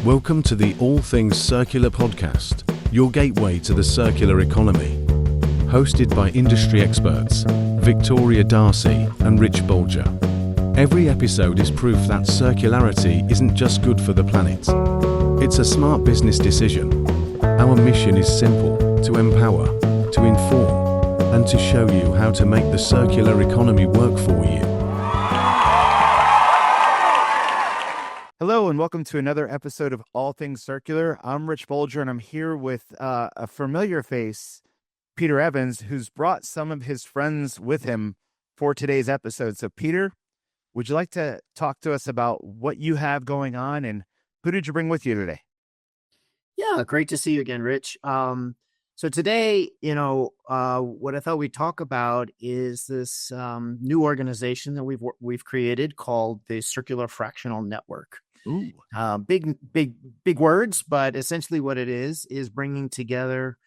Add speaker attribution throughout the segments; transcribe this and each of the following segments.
Speaker 1: Welcome to the All Things Circular podcast, your gateway to the circular economy. Hosted by industry experts Victoria Darcy and Rich Bulger. Every episode is proof that circularity isn't just good for the planet. It's a smart business decision. Our mission is simple: to empower, to inform, and to show you how to make the circular economy work for you.
Speaker 2: Hello and welcome to another episode of All Things Circular. I'm Rich Bulger and I'm here with a familiar face, Peter Evans, who's brought some of his friends with him for today's episode. So Peter, would you like to talk to us about what you have going on and who did you bring with you today?
Speaker 3: Yeah, great to see you again, Rich. So today, what I thought we'd talk about is this new organization that we've created called the Circular Fractional Network.
Speaker 2: Ooh.
Speaker 3: Big words, but essentially what it is bringing together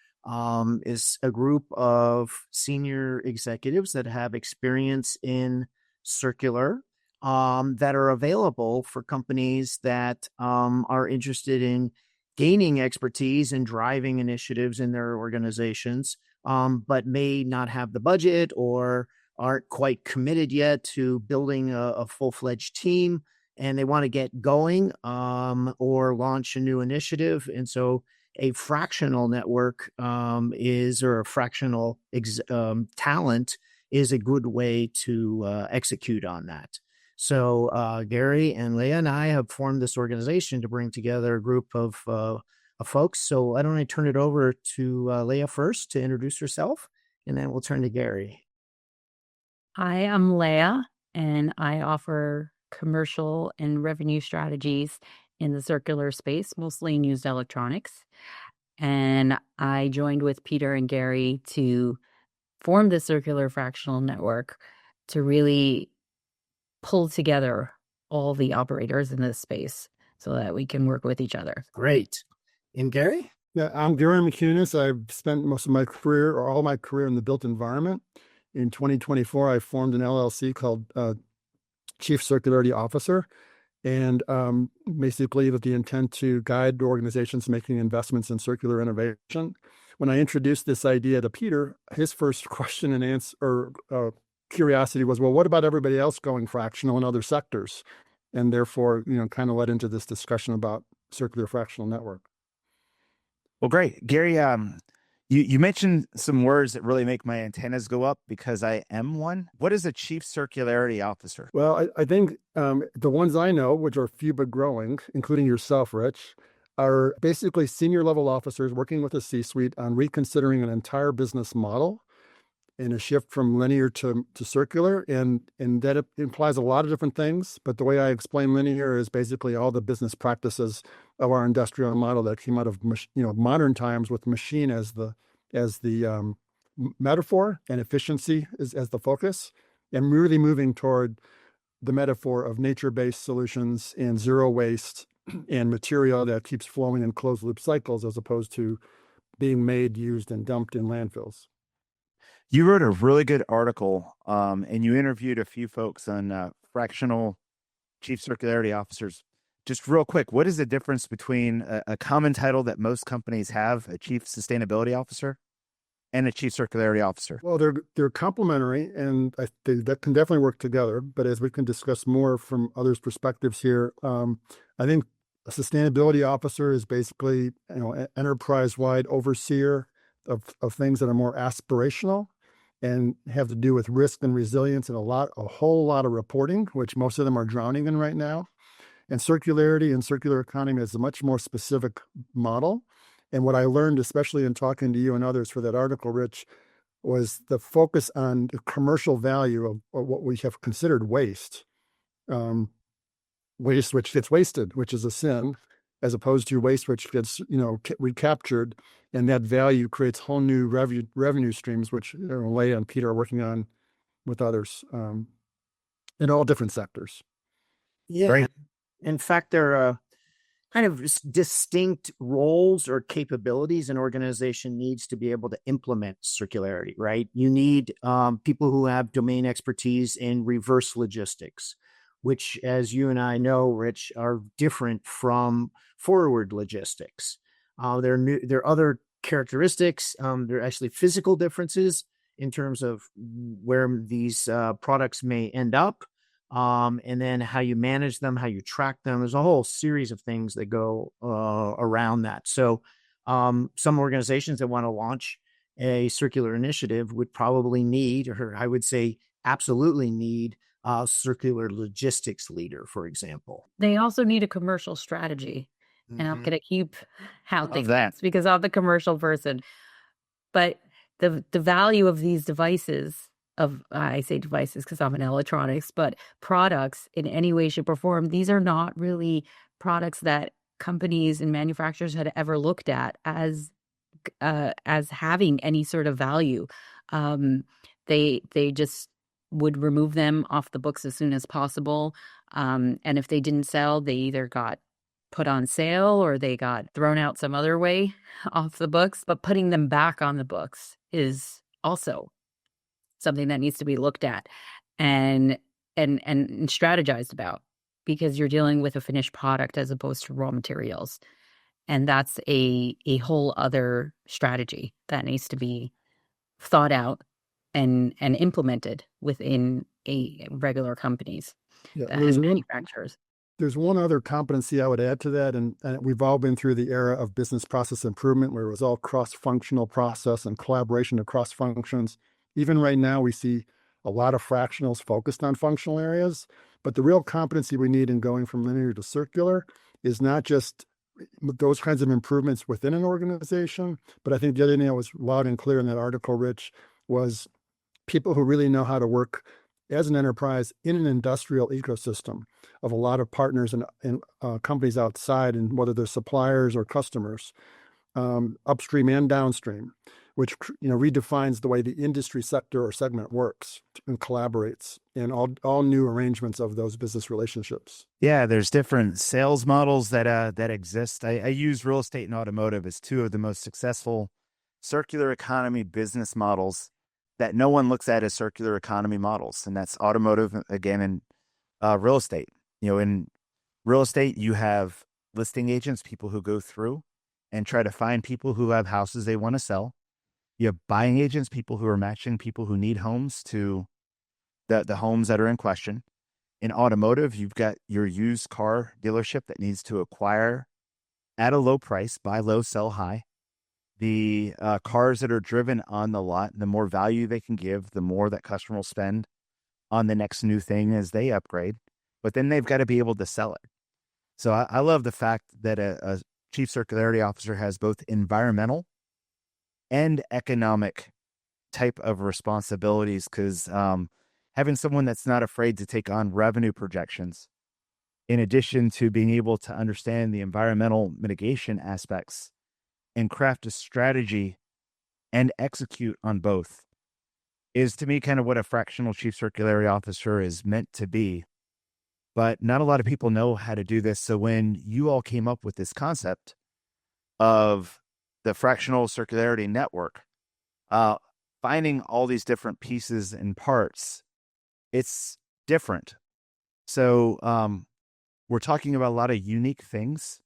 Speaker 3: is a group of senior executives that have experience in circular that are available for companies that are interested in gaining expertise and driving initiatives in their organizations, but may not have the budget or aren't quite committed yet to building a full-fledged team, and they want to get going or launch a new initiative. And so a fractional network or a fractional talent is a good way to execute on that. So Gary and Leah and I have formed this organization to bring together a group of folks. So why don't I turn it over to Leah first to introduce herself, and then we'll turn to Gary.
Speaker 4: Hi, I'm Leah, and I offer commercial and revenue strategies in the circular space, mostly in used electronics. And I joined with Peter and Gary to form the Circular Fractional Network to really pull together all the operators in this space so that we can work with each other.
Speaker 3: Great. And Gary?
Speaker 5: Yeah, I'm Gary Miciunas. I've spent most of my career, or all my career, in the built environment. In 2024, I formed an LLC called Chief Circularity Officer, and basically with the intent to guide organizations making investments in circular innovation. When I introduced this idea to Peter, his first question and answer, or curiosity was, well, what about everybody else going fractional in other sectors? And therefore, kind of led into this discussion about Circular Fractional Network.
Speaker 2: Well, great. Gary, you mentioned some words that really make my antennas go up because I am one. What is a Chief Circularity Officer?
Speaker 5: Well, I think the ones I know, which are few but growing, including yourself, Rich, are basically senior level officers working with a C-suite on reconsidering an entire business model in a shift from linear to circular. And that it implies a lot of different things. But the way I explain linear is basically all the business practices of our industrial model that came out of modern times, with machine as the metaphor and efficiency as the focus, and really moving toward the metaphor of nature-based solutions and zero waste and material that keeps flowing in closed loop cycles, as opposed to being made, used, and dumped in landfills.
Speaker 2: You wrote a really good article and you interviewed a few folks on fractional Chief Circularity Officers. Just real quick, what is the difference between a common title that most companies have, a Chief Sustainability Officer, and a Chief Circularity Officer?
Speaker 5: Well, they're complementary, and that can definitely work together. But as we can discuss more from others' perspectives here, I think a sustainability officer is basically an enterprise-wide overseer of things that are more aspirational and have to do with risk and resilience and a whole lot of reporting, which most of them are drowning in right now. And circularity and circular economy is a much more specific model. And what I learned, especially in talking to you and others for that article, Rich, was the focus on the commercial value of what we have considered waste. Waste which gets wasted, which is a sin, as opposed to waste which gets recaptured, and that value creates whole new revenue streams, which Leah and Peter are working on with others in all different sectors.
Speaker 3: Yeah.
Speaker 2: Great.
Speaker 3: In fact, there are kind of distinct roles or capabilities an organization needs to be able to implement circularity, right? You need people who have domain expertise in reverse logistics, which, as you and I know, Rich, are different from forward logistics. There are other characteristics. There are actually physical differences in terms of where these products may end up, and then how you manage them, how you track them. There's a whole series of things that go around that. So some organizations that want to launch a circular initiative would probably need, or I would say absolutely need, a circular logistics leader, for example.
Speaker 4: They also need a commercial strategy. And I'm going to keep hounding
Speaker 2: that.
Speaker 4: this because I'm the commercial person. But the value of these devices, I say devices because I'm in electronics, but products in any way, shape, or form, these are not really products that companies and manufacturers had ever looked at as having any sort of value. They just would remove them off the books as soon as possible. And if they didn't sell, they either got put on sale or they got thrown out some other way off the books. But putting them back on the books is also something that needs to be looked at and strategized about, because you're dealing with a finished product as opposed to raw materials. And that's a whole other strategy that needs to be thought out and implemented within regular companies, manufacturers.
Speaker 5: There's one other competency I would add to that, and we've all been through the era of business process improvement where it was all cross-functional process and collaboration across functions. Even right now, we see a lot of fractionals focused on functional areas, but the real competency we need in going from linear to circular is not just those kinds of improvements within an organization, but I think the other thing that was loud and clear in that article, Rich, was people who really know how to work as an enterprise in an industrial ecosystem of a lot of partners and companies outside, and whether they're suppliers or customers, upstream and downstream, which redefines the way the industry sector or segment works and collaborates in all new arrangements of those business relationships.
Speaker 2: Yeah, there's different sales models that exist. I use real estate and automotive as two of the most successful circular economy business models that no one looks at as circular economy models, and that's automotive again and real estate. In real estate, you have listing agents, people who go through and try to find people who have houses they want to sell. You have buying agents, people who are matching people who need homes to the homes that are in question. In automotive, you've got your used car dealership that needs to acquire at a low price, buy low, sell high. The cars that are driven on the lot, the more value they can give, the more that customer will spend on the next new thing as they upgrade. But then they've got to be able to sell it. So I love the fact that a chief circularity officer has both environmental and economic type of responsibilities, because having someone that's not afraid to take on revenue projections, in addition to being able to understand the environmental mitigation aspects and craft a strategy and execute on both, is to me kind of what a fractional chief circularity officer is meant to be. But not a lot of people know how to do this. So when you all came up with this concept of the fractional circularity network, finding all these different pieces and parts, it's different. So we're talking about a lot of unique things.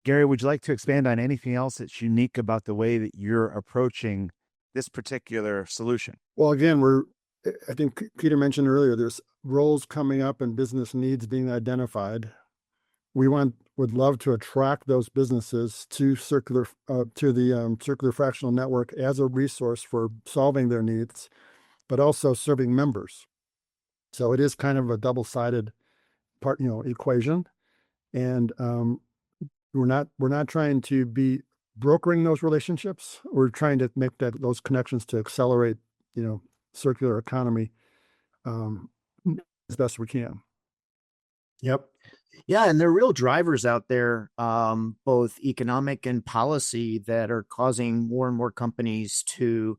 Speaker 2: Gary, would you like to expand on anything else that's unique about the way that you're approaching this particular solution?
Speaker 5: Well, again, I think Peter mentioned earlier, there's roles coming up and business needs being identified. We would love to attract those businesses to the Circular Fractional Network as a resource for solving their needs, but also serving members. So it is kind of a double-sided equation, and we're not trying to be brokering those relationships. We're trying to make those connections to accelerate, circular economy as best we can.
Speaker 3: Yep. Yeah, and there are real drivers out there, both economic and policy, that are causing more and more companies to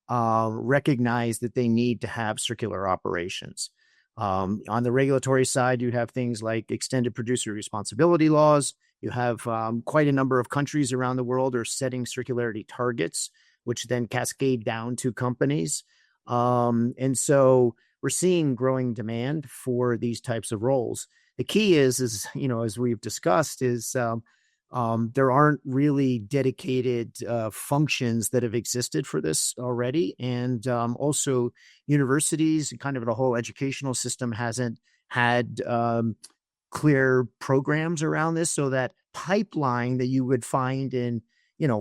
Speaker 3: recognize that they need to have circular operations. On the regulatory side, you have things like extended producer responsibility laws. You have quite a number of countries around the world are setting circularity targets, which then cascade down to companies. And so we're seeing growing demand for these types of roles. The key is as we've discussed, is there aren't really dedicated functions that have existed for this already. And also universities, kind of the whole educational system hasn't had clear programs around this. So that pipeline that you would find in,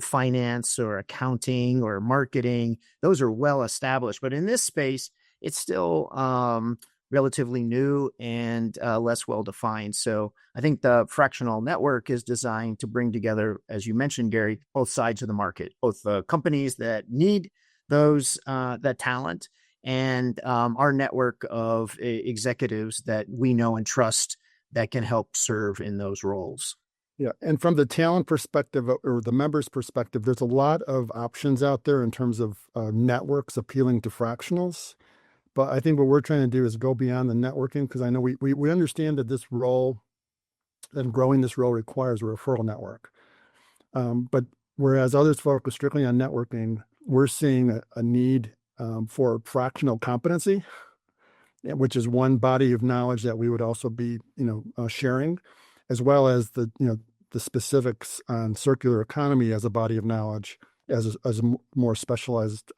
Speaker 3: finance or accounting or marketing, those are well established. But in this space, it's still relatively new and less well defined. So I think the fractional network is designed to bring together, as you mentioned, Gary, both sides of the market, both the companies that need that talent and our network of executives that we know and trust that can help serve in those roles.
Speaker 5: Yeah. And from the talent perspective or the members' perspective, there's a lot of options out there in terms of networks appealing to fractionals. But I think what we're trying to do is go beyond the networking, because I know we understand that this role and growing this role requires a referral network. But whereas others focus strictly on networking, we're seeing a need for fractional competency, which is one body of knowledge that we would also be, sharing, as well as the specifics on circular economy as a body of knowledge, as a more specialized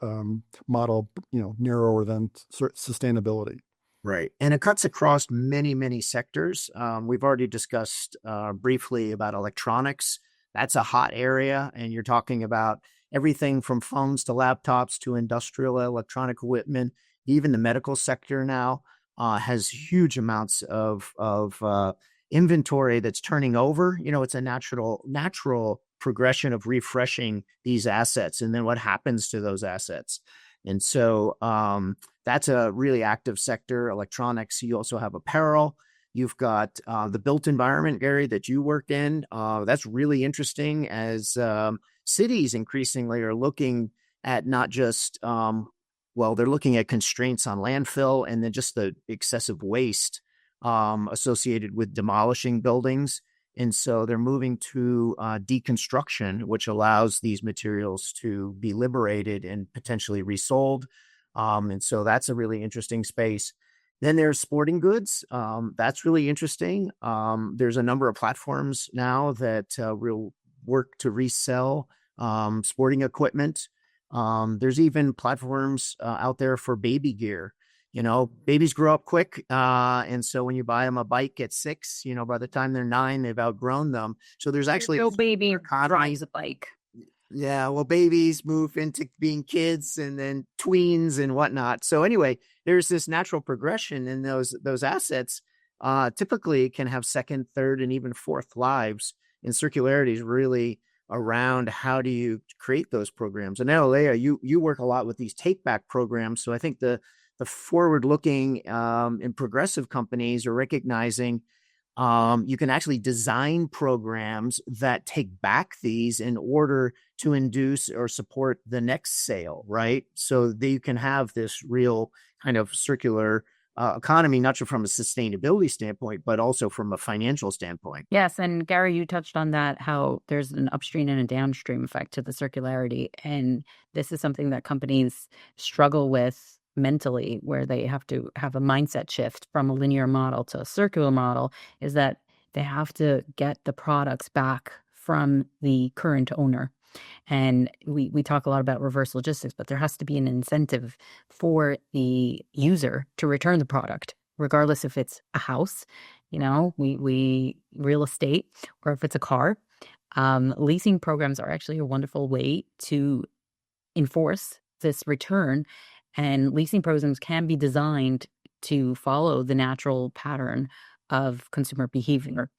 Speaker 5: model, narrower than sustainability.
Speaker 3: Right. And it cuts across many, many sectors. We've already discussed briefly about electronics. That's a hot area. And you're talking about everything from phones to laptops to industrial electronic equipment. Even the medical sector now has huge amounts of inventory that's turning over. It's a natural progression of refreshing these assets and then what happens to those assets. And so that's a really active sector. Electronics. You also have apparel. You've got the built environment, Gary, that you work in. That's really interesting as cities increasingly are looking at not just, they're looking at constraints on landfill and then just the excessive waste associated with demolishing buildings. And so they're moving to deconstruction, which allows these materials to be liberated and potentially resold. And so that's a really interesting space. Then there's sporting goods. That's really interesting. There's a number of platforms now that will work to resell sporting equipment. There's even platforms out there for baby gear. Babies grow up quick. And so when you buy them a bike at 6, by the time they're 9, they've outgrown them. So there's actually
Speaker 4: no baby drives a bike.
Speaker 3: Yeah, well, babies move into being kids and then tweens and whatnot. So anyway, there's this natural progression, and those assets typically can have second, third, and even fourth lives. And circularity is really around how do you create those programs. And now, Leah, you work a lot with these take-back programs. So I think the forward-looking and progressive companies are recognizing you can actually design programs that take back these in order to induce or support the next sale, right? So that you can have this real kind of circular economy, not just from a sustainability standpoint, but also from a financial standpoint.
Speaker 4: Yes. And Gary, you touched on that, how there's an upstream and a downstream effect to the circularity. And this is something that companies struggle with mentally, where they have to have a mindset shift from a linear model to a circular model, is that they have to get the products back from the current owner. And we talk a lot about reverse logistics, but there has to be an incentive for the user to return the product, regardless if it's a house, we real estate, or if it's a car. Leasing programs are actually a wonderful way to enforce this return. And leasing programs can be designed to follow the natural pattern of consumer behavior.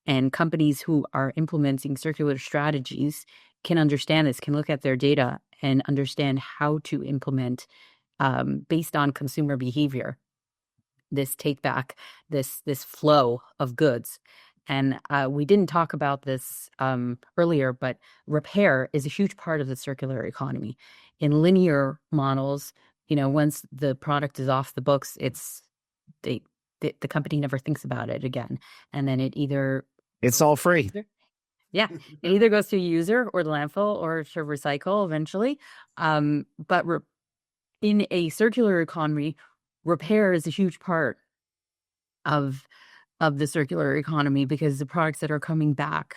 Speaker 4: And companies who are implementing circular strategies can understand this, can look at their data and understand how to implement based on consumer behavior, this take back, this flow of goods. And we didn't talk about this earlier, but repair is a huge part of the circular economy. In linear models, once the product is off the books, the company never thinks about it again. And then
Speaker 2: it's all free.
Speaker 4: Yeah. It either goes to a user or the landfill or to recycle eventually. But in a circular economy, repair is a huge part of the circular economy, because the products that are coming back,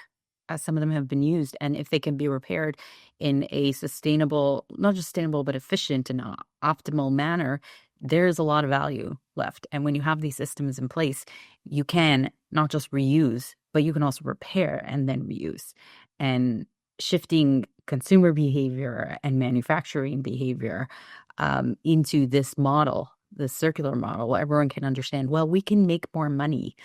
Speaker 4: some of them have been used, and if they can be repaired in a sustainable, not just sustainable, but efficient and optimal manner, there's a lot of value left. And when you have these systems in place, you can not just reuse, but you can also repair and then reuse. And shifting consumer behavior and manufacturing behavior into this model, the circular model, where everyone can understand, well, we can make more money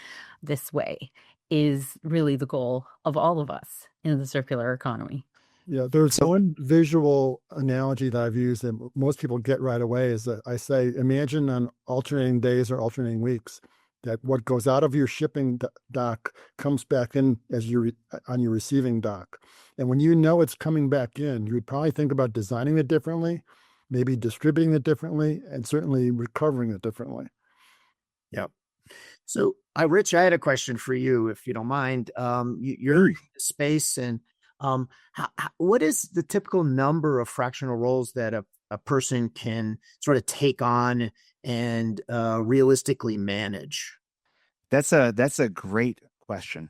Speaker 4: this way, is really the goal of all of us in the circular economy.
Speaker 5: Yeah, there's one visual analogy that I've used that most people get right away is that I say, imagine on alternating days or alternating weeks, that what goes out of your shipping dock comes back in as on your receiving dock. And when you know it's coming back in, you would probably think about designing it differently, maybe distributing it differently, and certainly recovering it differently.
Speaker 3: Yep. So, Rich, I had a question for you, if you don't mind. You're in the space, and what is the typical number of fractional roles that a person can sort of take on and realistically manage?
Speaker 2: That's a great question.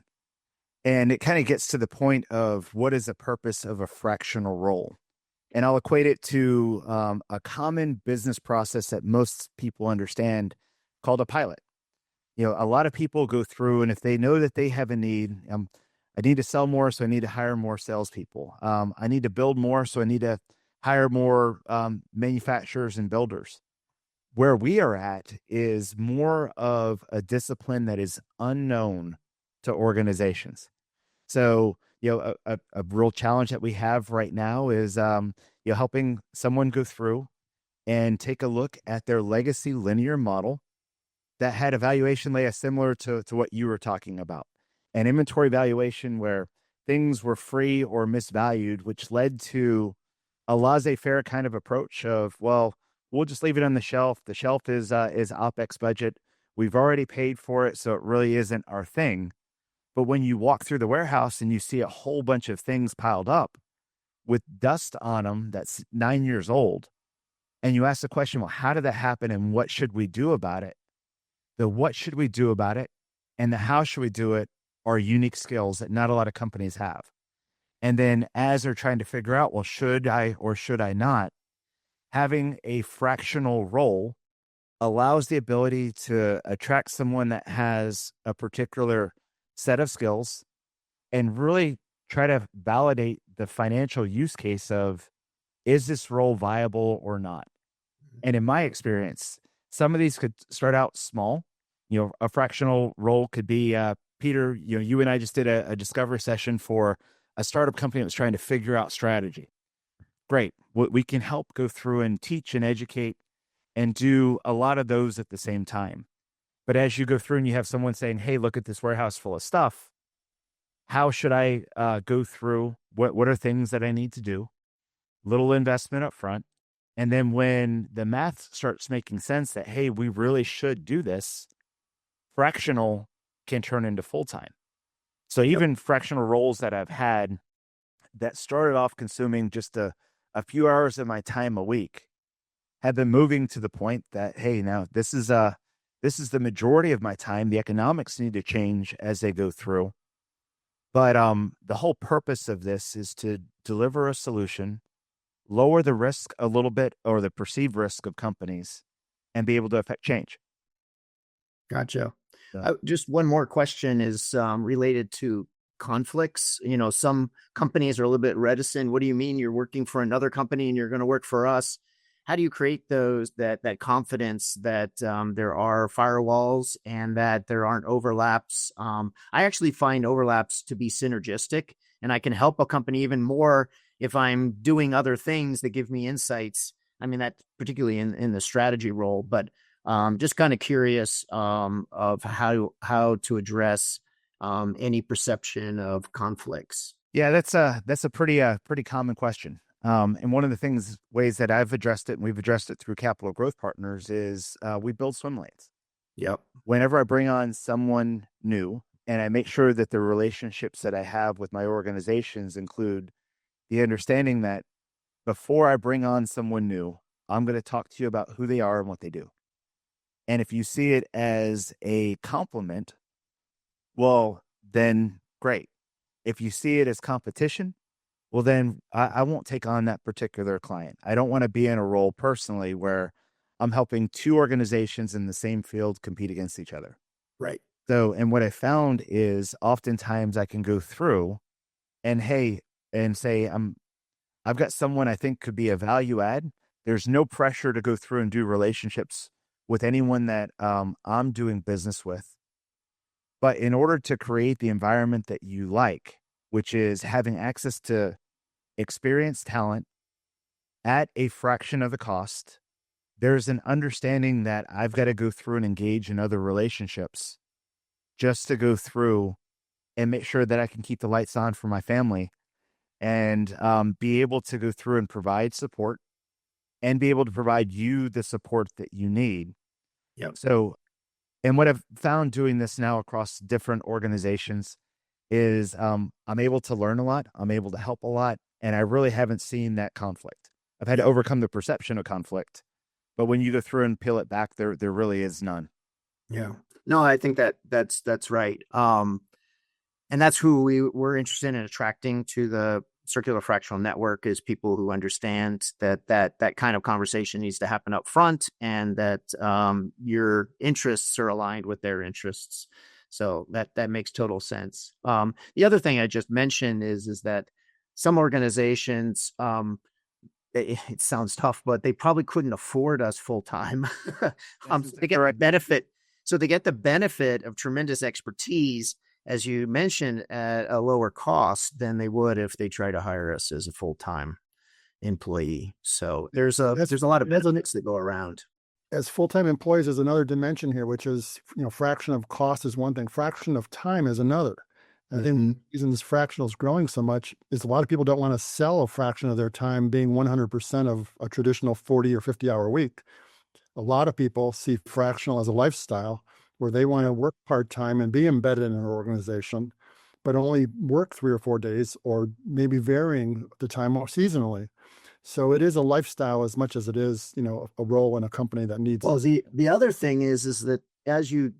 Speaker 2: And it kind of gets to the point of what is the purpose of a fractional role? And I'll equate it to a common business process that most people understand called a pilot. A lot of people go through, and if they know that they have a need, I need to sell more, so I need to hire more salespeople. I need to build more, so I need to hire more manufacturers and builders. Where we are at is more of a discipline that is unknown to organizations. So, a real challenge that we have right now is, helping someone go through and take a look at their legacy linear model that had a valuation layer similar to what you were talking about. An inventory valuation where things were free or misvalued, which led to a laissez-faire kind of approach of, well, we'll just leave it on the shelf. The shelf is OpEx budget. We've already paid for it, so it really isn't our thing. But when you walk through the warehouse and you see a whole bunch of things piled up with dust on them that's 9 years old, and you ask the question, well, how did that happen and what should we do about it? The what should we do about it and the how should we do it are unique skills that not a lot of companies have. And then as they're trying to figure out, well, should I or should I not, having a fractional role allows the ability to attract someone that has a particular set of skills and really try to validate the financial use case of, is this role viable or not? And in my experience, some of these could start out small. A fractional role could be, Peter, you and I just did a discovery session for a startup company that was trying to figure out strategy. Great. We can help go through and teach and educate and do a lot of those at the same time. But as you go through and you have someone saying, hey, look at this warehouse full of stuff, how should I go through? What are things that I need to do? Little investment up front. And then when the math starts making sense that, hey, we really should do this, fractional can turn into full-time. So even fractional roles that I've had that started off consuming just a few hours of my time a week have been moving to the point that, hey, now this is the majority of my time. The economics need to change as they go through. But the whole purpose of this is to deliver a solution, lower the risk a little bit or the perceived risk of companies, and be able to affect change.
Speaker 3: Gotcha. Just one more question is related to conflicts. Some companies are a little bit reticent. What do you mean you're working for another company and you're going to work for us? How do you create that confidence that there are firewalls and that there aren't overlaps? I actually find overlaps to be synergistic, and I can help a company even more if I'm doing other things that give me insights. I mean, that particularly in the strategy role, but just kind of curious of how to address any perception of conflicts.
Speaker 2: Yeah, that's a pretty common question. And one of the ways that I've addressed it, and we've addressed it through Capital Growth Partners, is we build swim lanes.
Speaker 3: Yep.
Speaker 2: Whenever I bring on someone new, and I make sure that the relationships that I have with my organizations include the understanding that before I bring on someone new, I'm going to talk to you about who they are and what they do. And if you see it as a compliment, well, then great. If you see it as competition, well, then I won't take on that particular client. I don't want to be in a role personally where I'm helping two organizations in the same field compete against each other.
Speaker 3: Right.
Speaker 2: So, and what I found is oftentimes I can go through and say, I've got someone I think could be a value add. There's no pressure to go through and do relationships with anyone that I'm doing business with. But in order to create the environment that you like, which is having access to experienced talent at a fraction of the cost, there's an understanding that I've got to go through and engage in other relationships just to go through and make sure that I can keep the lights on for my family and be able to go through and provide support and be able to provide you the support that you need.
Speaker 3: Yep.
Speaker 2: So, and what I've found doing this now across different organizations is I'm able to learn a lot. I'm able to help a lot. And I really haven't seen that conflict. I've had to overcome the perception of conflict. But when you go through and peel it back, there really is none.
Speaker 3: Yeah. No, I think that's right. And that's who we're interested in attracting to the Circular Fractional Network, is people who understand that kind of conversation needs to happen up front, and that your interests are aligned with their interests. So that makes total sense. The other thing I just mentioned is that some organizations, it sounds tough, but they probably couldn't afford us full time. They get the benefit. So they get the benefit of tremendous expertise, as you mentioned, at a lower cost than they would if they try to hire us as a full-time employee. So there's a lot of benefits that go around.
Speaker 5: As full-time employees, there's another dimension here, which is, fraction of cost is one thing, fraction of time is another. I think the reason this fractional is growing so much is a lot of people don't want to sell a fraction of their time being 100% of a traditional 40 or 50-hour week. A lot of people see fractional as a lifestyle where they want to work part-time and be embedded in an organization, but only work 3 or 4 days, or maybe varying the time seasonally. So it is a lifestyle as much as it is, a role in a company that needs.
Speaker 3: Well, the other thing is that as you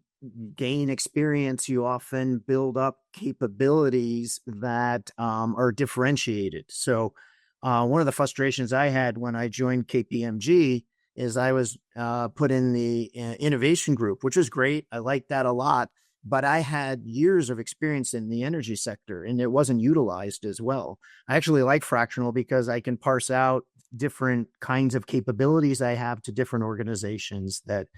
Speaker 3: gain experience, you often build up capabilities that are differentiated. So one of the frustrations I had when I joined KPMG is I was put in the innovation group, which was great. I liked that a lot, but I had years of experience in the energy sector and it wasn't utilized as well. I actually like fractional because I can parse out different kinds of capabilities I have to different organizations that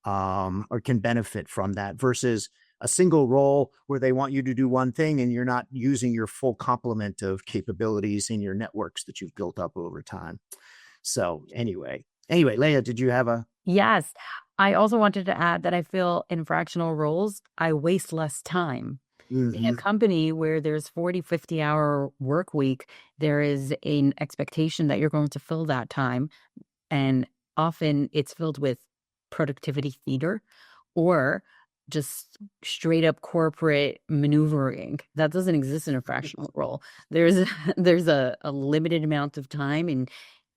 Speaker 3: or can benefit from that, versus a single role where they want you to do one thing and you're not using your full complement of capabilities in your networks that you've built up over time. So anyway, Leah, did you have a?
Speaker 4: Yes. I also wanted to add that I feel in fractional roles, I waste less time. In a company where there's 40, 50-hour work week, there is an expectation that you're going to fill that time. And often it's filled with productivity theater or just straight up corporate maneuvering. That doesn't exist in a fractional role. There's a limited amount of time, and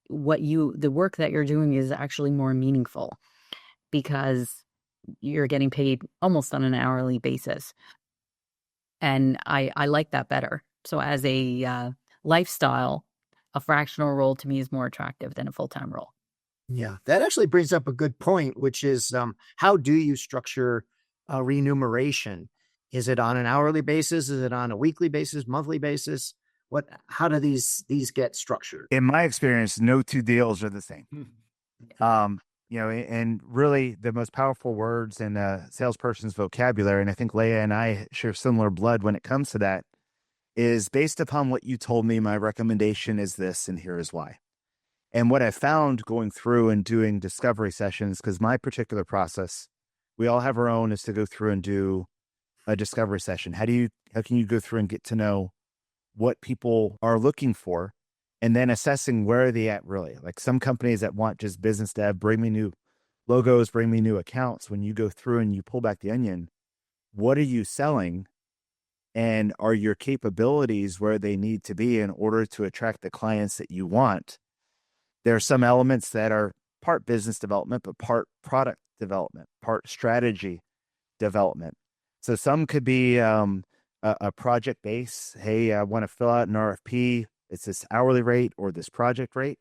Speaker 4: the work that you're doing is actually more meaningful because you're getting paid almost on an hourly basis. And I like that better. So as a lifestyle, a fractional role to me is more attractive than a full-time role.
Speaker 3: Yeah, that actually brings up a good point, which is how do you structure remuneration? Is it on an hourly basis? Is it on a weekly basis, monthly basis? How do these get structured?
Speaker 2: In my experience, no two deals are the same. And really the most powerful words in a salesperson's vocabulary, and I think Leah and I share similar blood when it comes to that, is based upon what you told me, my recommendation is this, and here is why. And what I found going through and doing discovery sessions, because my particular process, we all have our own, is to go through and do a discovery session. How can you go through and get to know what people are looking for, and then assessing where are they at really? Like some companies that want just business dev, bring me new logos, bring me new accounts. When you go through and you pull back the onion, what are you selling? And are your capabilities where they need to be in order to attract the clients that you want? There are some elements that are part business development, but part product development, part strategy development. So some could be a project base. Hey, I want to fill out an RFP. It's this hourly rate or this project rate.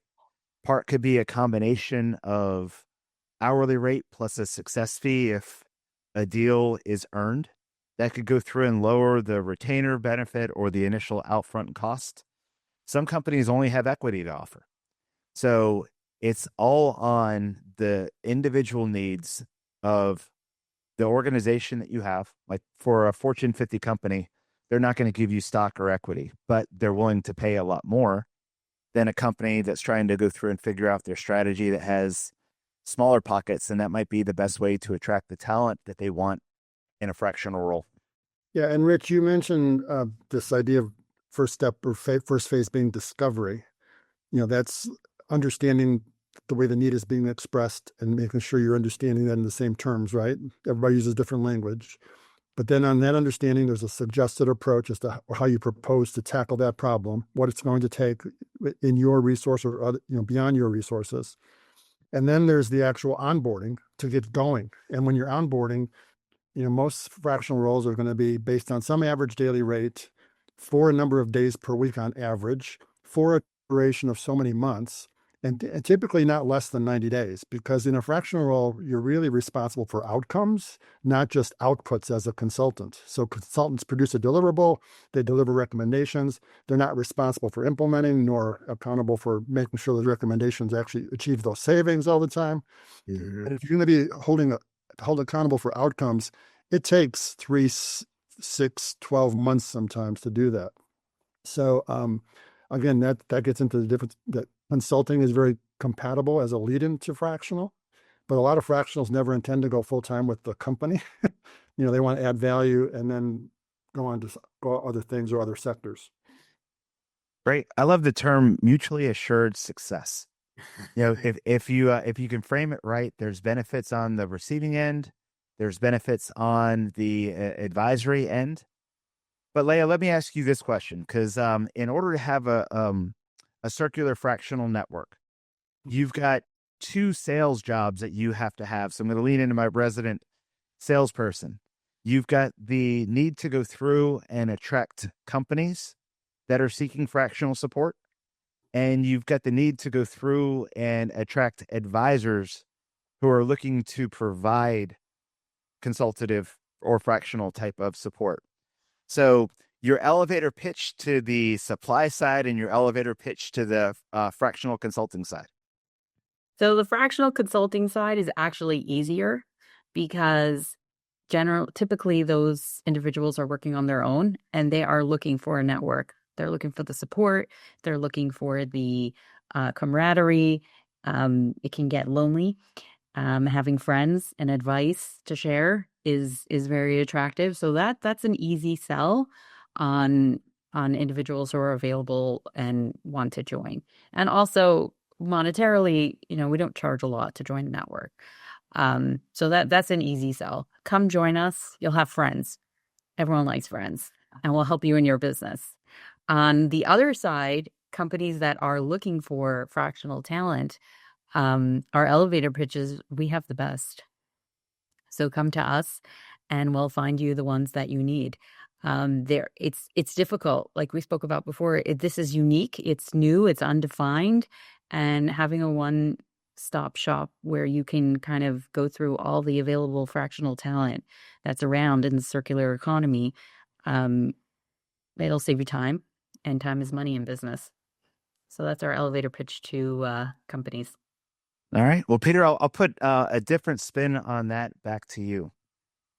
Speaker 2: Part could be a combination of hourly rate plus a success fee if a deal is earned. That could go through and lower the retainer benefit or the initial upfront cost. Some companies only have equity to offer. So it's all on the individual needs of the organization that you have. Like for a Fortune 50 company, they're not going to give you stock or equity, but they're willing to pay a lot more than a company that's trying to go through and figure out their strategy that has smaller pockets. And that might be the best way to attract the talent that they want in a fractional role.
Speaker 5: Yeah. And Rich, you mentioned this idea of first step or first phase being discovery. That's understanding the way the need is being expressed and making sure you're understanding that in the same terms, right? Everybody uses different language. But then on that understanding, there's a suggested approach as to how you propose to tackle that problem, what it's going to take in your resource or other, beyond your resources. And then there's the actual onboarding to get going. And when you're onboarding, most fractional roles are going to be based on some average daily rate for a number of days per week on average for a duration of so many months. And typically not less than 90 days, because in a fractional role, you're really responsible for outcomes, not just outputs as a consultant. So consultants produce a deliverable, they deliver recommendations. They're not responsible for implementing nor accountable for making sure those recommendations actually achieve those savings all the time. Mm-hmm. And if you're going to be held accountable for outcomes, it takes 3, 6, 12 months sometimes to do that. So again, that gets into the difference that consulting is very compatible as a lead-in to fractional, but a lot of fractionals never intend to go full-time with the company. They want to add value and then go on to other things or other sectors.
Speaker 2: Great. I love the term mutually assured success. If you can frame it right, there's benefits on the receiving end, there's benefits on the advisory end. But Leah, let me ask you this question, because in order to have a circular fractional network, you've got 2 sales jobs that you have to have. So I'm going to lean into my resident salesperson. You've got the need to go through and attract companies that are seeking fractional support. And you've got the need to go through and attract advisors who are looking to provide consultative or fractional type of support. So your elevator pitch to the supply side and your elevator pitch to the fractional consulting side.
Speaker 4: So the fractional consulting side is actually easier because typically those individuals are working on their own and they are looking for a network. They're looking for the support. They're looking for the camaraderie. It can get lonely. Having friends and advice to share is very attractive. So that's an easy sell on individuals who are available and want to join. And also monetarily, we don't charge a lot to join the network. So that's an easy sell. Come join us. You'll have friends. Everyone likes friends, and we'll help you in your business. On the other side, companies that are looking for fractional talent, our elevator pitches, we have the best. So come to us and we'll find you the ones that you need. It's difficult. Like we spoke about before, this is unique. It's new. It's undefined. And having a one-stop shop where you can kind of go through all the available fractional talent that's around in the circular economy, it'll save you time, and time is money in business. So that's our elevator pitch to companies.
Speaker 2: All right. Well, Peter, I'll put a different spin on that back to you.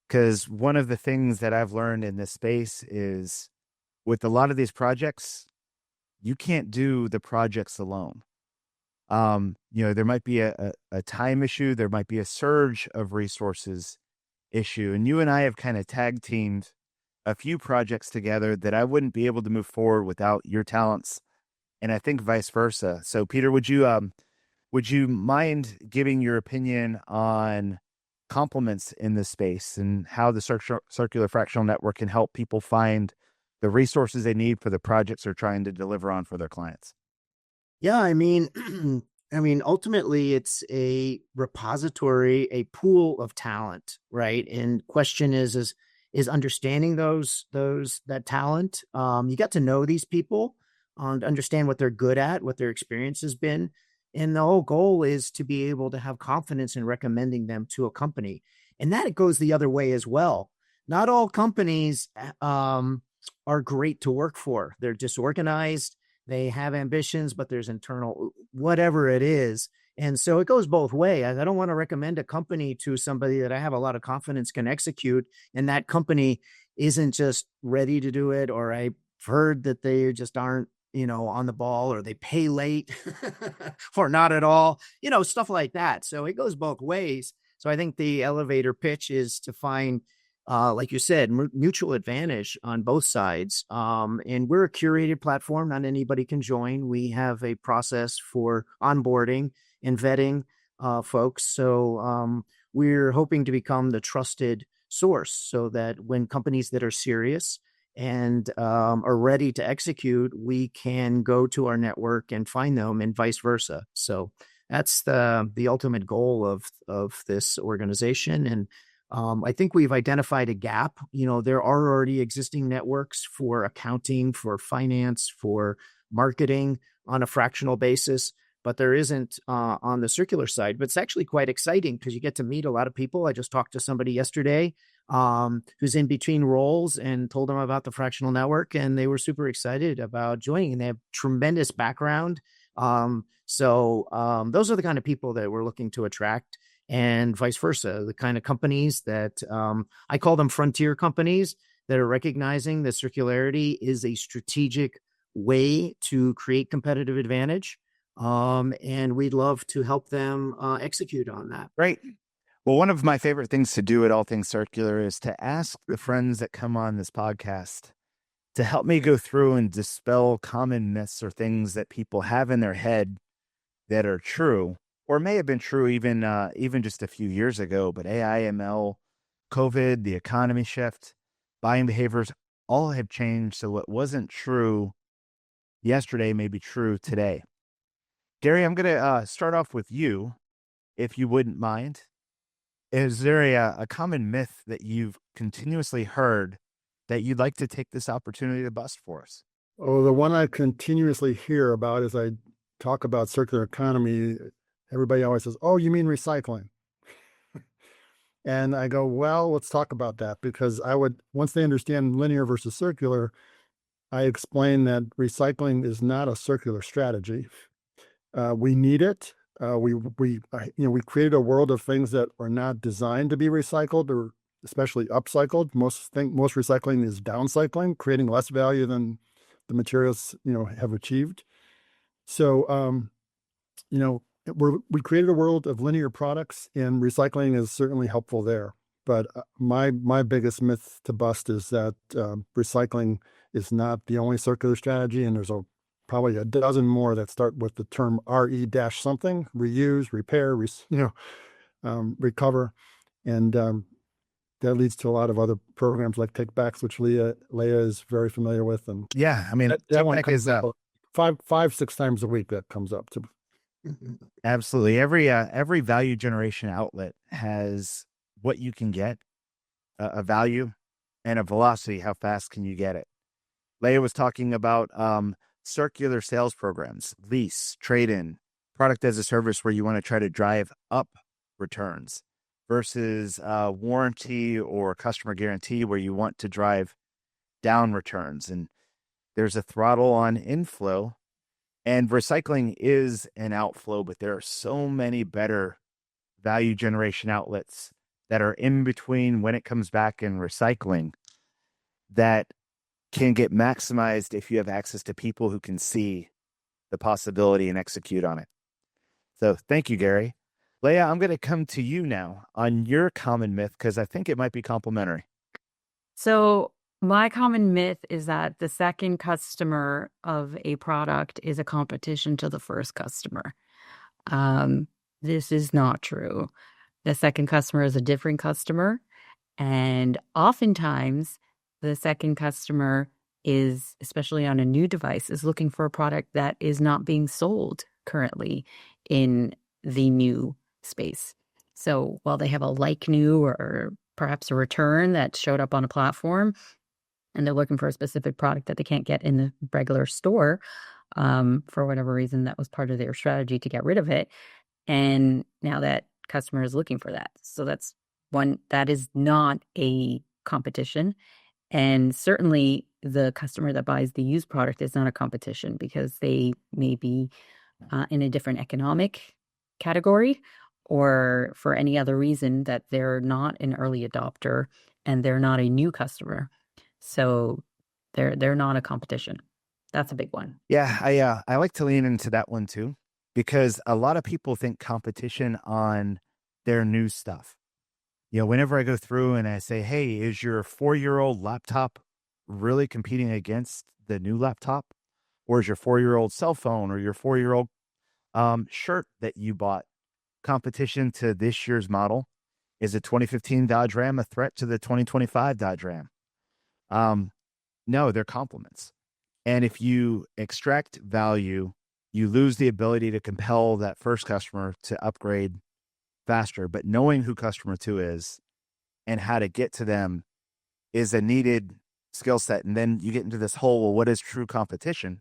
Speaker 2: Because one of the things that I've learned in this space is with a lot of these projects, you can't do the projects alone. There might be a time issue. There might be a surge of resources issue. And you and I have kind of tag teamed a few projects together that I wouldn't be able to move forward without your talents. And I think vice versa. So Peter, would you mind giving your opinion on complements in this space and how the Circular Fractional Network can help people find the resources they need for the projects they're trying to deliver on for their clients?
Speaker 3: Yeah, I mean, I mean, ultimately, it's a repository, a pool of talent, right? And question is understanding that talent. You got to know these people, understand what they're good at, what their experience has been, and the whole goal is to be able to have confidence in recommending them to a company. And that it goes the other way as well. Not all companies are great to work for. They're disorganized. They have ambitions, but there's internal, whatever it is. And so it goes both ways. I don't want to recommend a company to somebody that I have a lot of confidence can execute, and that company isn't just ready to do it, or I've heard that they just aren't, on the ball, or they pay late or not at all, stuff like that. So it goes both ways. So I think the elevator pitch is to find, like you said, mutual advantage on both sides. And we're a curated platform. Not anybody can join. We have a process for onboarding and vetting folks. So we're hoping to become the trusted source so that when companies that are serious and are ready to execute, we can go to our network and find them, and vice versa. So that's the ultimate goal of this organization. And I think we've identified a gap. There are already existing networks for accounting, for finance, for marketing on a fractional basis, but there isn't on the circular side. But it's actually quite exciting because you get to meet a lot of people. I just talked to somebody yesterday who's in between roles and told them about the fractional network, and they were super excited about joining, and they have tremendous background. So those are the kind of people that we're looking to attract, and vice versa, the kind of companies that I call them frontier companies that are recognizing that circularity is a strategic way to create competitive advantage. And we'd love to help them execute on that.
Speaker 2: Great. Well, one of my favorite things to do at All Things Circular is to ask the friends that come on this podcast to help me go through and dispel common myths or things that people have in their head that are true, or may have been true even just a few years ago. But AI, ML, COVID, the economy shift, buying behaviors, all have changed. So what wasn't true yesterday may be true today. Gary, I'm going to start off with you, if you wouldn't mind. Is there a common myth that you've continuously heard that you'd like to take this opportunity to bust for us?
Speaker 5: Oh, the one I continuously hear about as I talk about circular economy, everybody always says, "Oh, you mean recycling?" And I go, well, let's talk about that, because once they understand linear versus circular, I explain that recycling is not a circular strategy. We need it. We created a world of things that are not designed to be recycled, or especially upcycled. Most recycling is downcycling, creating less value than the materials have achieved. So we created a world of linear products, and recycling is certainly helpful there. But my biggest myth to bust is that recycling is not the only circular strategy, and there's probably a dozen more that start with the term RE-something: reuse, repair, recover, and that leads to a lot of other programs like Takebacks, which Leah is very familiar with. And
Speaker 2: yeah, I mean,
Speaker 5: that one comes up 5-6 times a week. That comes up to.
Speaker 2: Absolutely. Every value generation outlet has what you can get, a value, and a velocity. How fast can you get it? Leah was talking about circular sales programs, lease, trade-in, product as a service, where you want to try to drive up returns, versus warranty or customer guarantee, where you want to drive down returns. And there's a throttle on inflow, and recycling is an outflow, but there are so many better value generation outlets that are in between when it comes back in recycling that can get maximized if you have access to people who can see the possibility and execute on it. So thank you, Gary. Leah, I'm going to come to you now on your common myth, because I think it might be complementary.
Speaker 4: So my common myth is that the second customer of a product is a competition to the first customer. This is not true. The second customer is a different customer. And oftentimes the second customer is, especially on a new device, is looking for a product that is not being sold currently in the new space. So while they have a like new or perhaps a return that showed up on a platform and they're looking for a specific product that they can't get in the regular store, for whatever reason, that was part of their strategy to get rid of it. And now that customer is looking for that. So that's one that is not a competition. And certainly the customer that buys the used product is not a competition because they may be in a different economic category or for any other reason that they're not an early adopter and they're not a new customer. So they're not a competition. That's a big one.
Speaker 2: Yeah, I like to lean into that one too, because a lot of people think competition on their new stuff. Whenever I go through and I say, hey, is your 4-year-old laptop really competing against the new laptop? Or is your 4-year-old cell phone or your 4-year-old shirt that you bought competition to this year's model? Is a 2015 Dodge Ram a threat to the 2025 Dodge Ram? No, they're complements. And if you extract value, you lose the ability to compel that first customer to upgrade faster. But knowing who customer 2 is and how to get to them is a needed skill set. And then you get into this whole, well, what is true competition?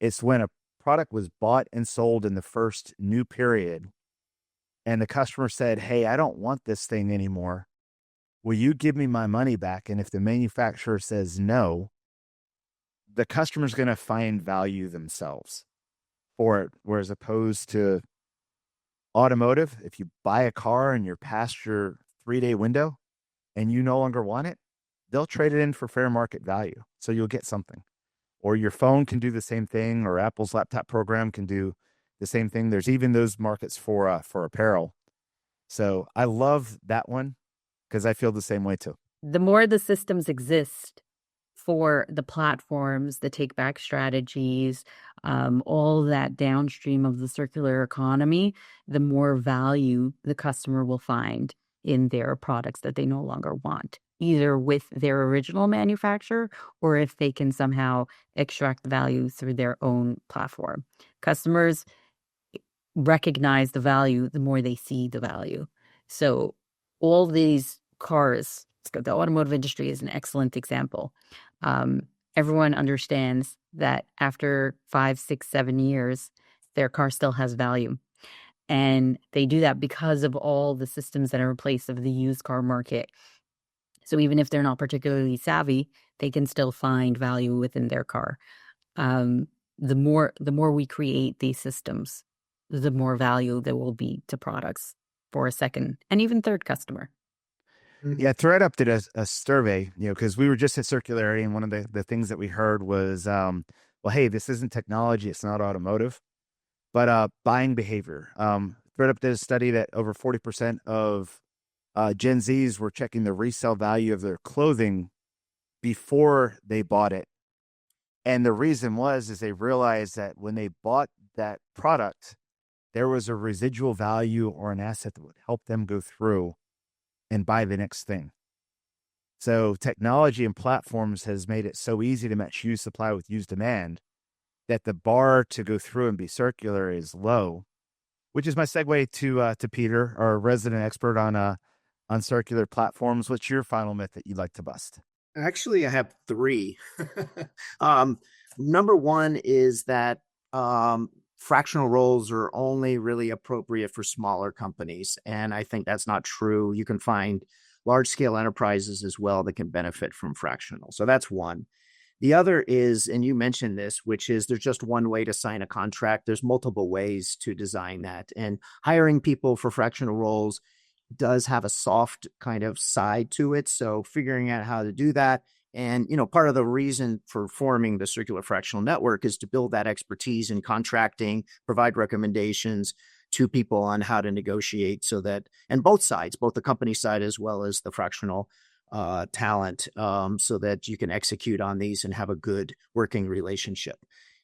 Speaker 2: It's when a product was bought and sold in the first new period and the customer said, hey, I don't want this thing anymore. Will you give me my money back? And if the manufacturer says no, the customer's going to find value themselves for it. Whereas opposed to automotive, if you buy a car and you're past your 3-day window and you no longer want it, they'll trade it in for fair market value. So you'll get something. Or your phone can do the same thing, or Apple's laptop program can do the same thing. There's even those markets for apparel. So I love that one because I feel the same way too.
Speaker 4: The more the systems exist for the platforms, the take back strategies, all that downstream of the circular economy, the more value the customer will find in their products that they no longer want, either with their original manufacturer or if they can somehow extract value through their own platform. Customers recognize the value the more they see the value. So all these cars, the automotive industry is an excellent example. Everyone understands that after 5, 6, 7 years, their car still has value. And they do that because of all the systems that are in place of the used car market. So even if they're not particularly savvy, they can still find value within their car. The more we create these systems, the more value there will be to products for a second and even third customer.
Speaker 2: Yeah, ThreadUp did a survey, because we were just at Circularity, and one of the things that we heard was, well, hey, this isn't technology, it's not automotive, but buying behavior. ThreadUp did a study that over 40% of Gen Zs were checking the resale value of their clothing before they bought it. And the reason is they realized that when they bought that product, there was a residual value or an asset that would help them go through and buy the next thing. So technology and platforms has made it so easy to match used supply with used demand that the bar to go through and be circular is low, which is my segue to Peter, our resident expert on circular platforms. What's your final myth that you'd like to bust?
Speaker 3: Actually, I have 3. Number one is that fractional roles are only really appropriate for smaller companies. And I think that's not true. You can find large scale enterprises as well that can benefit from fractional. So that's one. The other is, and you mentioned this, which is there's just one way to sign a contract. There's multiple ways to design that. And hiring people for fractional roles does have a soft kind of side to it. So figuring out how to do that. And, part of the reason for forming the Circular Fractional Network is to build that expertise in contracting, provide recommendations to people on how to negotiate so that, and both sides, both the company side as well as the fractional talent, so that you can execute on these and have a good working relationship.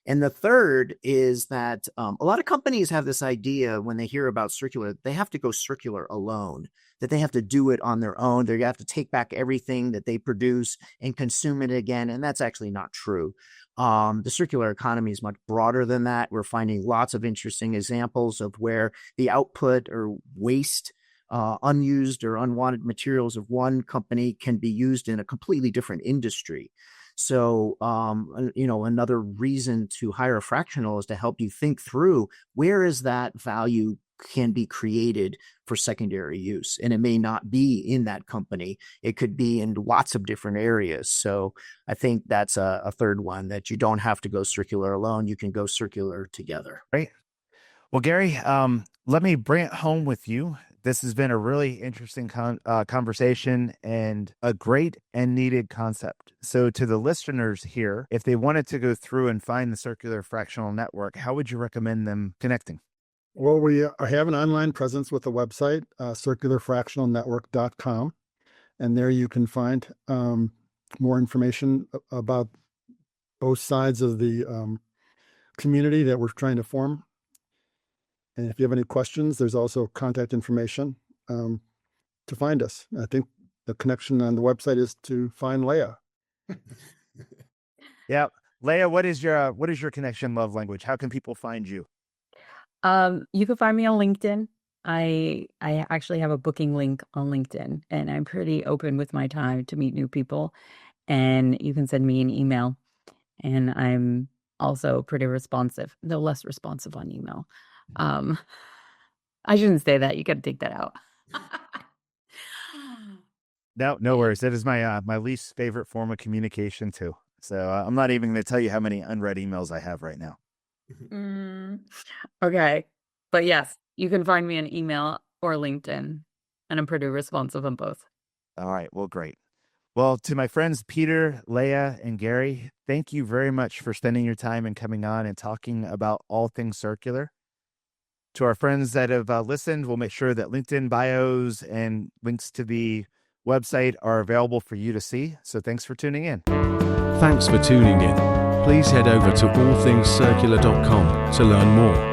Speaker 3: And the third is that a lot of companies have this idea when they hear about circular, they have to go circular alone, that they have to do it on their own. They have to take back everything that they produce and consume it again. And that's actually not true. The circular economy is much broader than that. We're finding lots of interesting examples of where the output or waste, unused or unwanted materials of one company can be used in a completely different industry. So, another reason to hire a fractional is to help you think through where is that value can be created for secondary use. And it may not be in that company. It could be in lots of different areas. So I think that's a third one, that you don't have to go circular alone. You can go circular together.
Speaker 2: Right. Well, Gary, let me bring it home with you. This has been a really interesting conversation and a great and needed concept. So to the listeners here, if they wanted to go through and find the Circular Fractional Network, how would you recommend them connecting?
Speaker 5: Well, we have an online presence with a website, circularfractionalnetwork.com. And there you can find more information about both sides of the community that we're trying to form. And if you have any questions, there's also contact information to find us. I think the connection on the website is to find Leah.
Speaker 2: Yeah. Leah, what is your connection love language? How can people find you?
Speaker 4: You can find me on LinkedIn. I actually have a booking link on LinkedIn, and I'm pretty open with my time to meet new people. And you can send me an email, and I'm also pretty responsive, though less responsive on email. I shouldn't say that. You got to take that out.
Speaker 2: No worries. That is my my least favorite form of communication too. So I'm not even going to tell you how many unread emails I have right now.
Speaker 4: Okay. But yes, you can find me on email or LinkedIn, and I'm pretty responsive on both.
Speaker 2: All right. Well, great. Well, to my friends, Peter, Leah, and Gary, thank you very much for spending your time and coming on and talking about all things circular. To our friends that have listened, we'll make sure that LinkedIn bios and links to the website are available for you to see. So thanks for tuning in.
Speaker 1: Thanks for tuning in. Please head over to allthingscircular.com to learn more.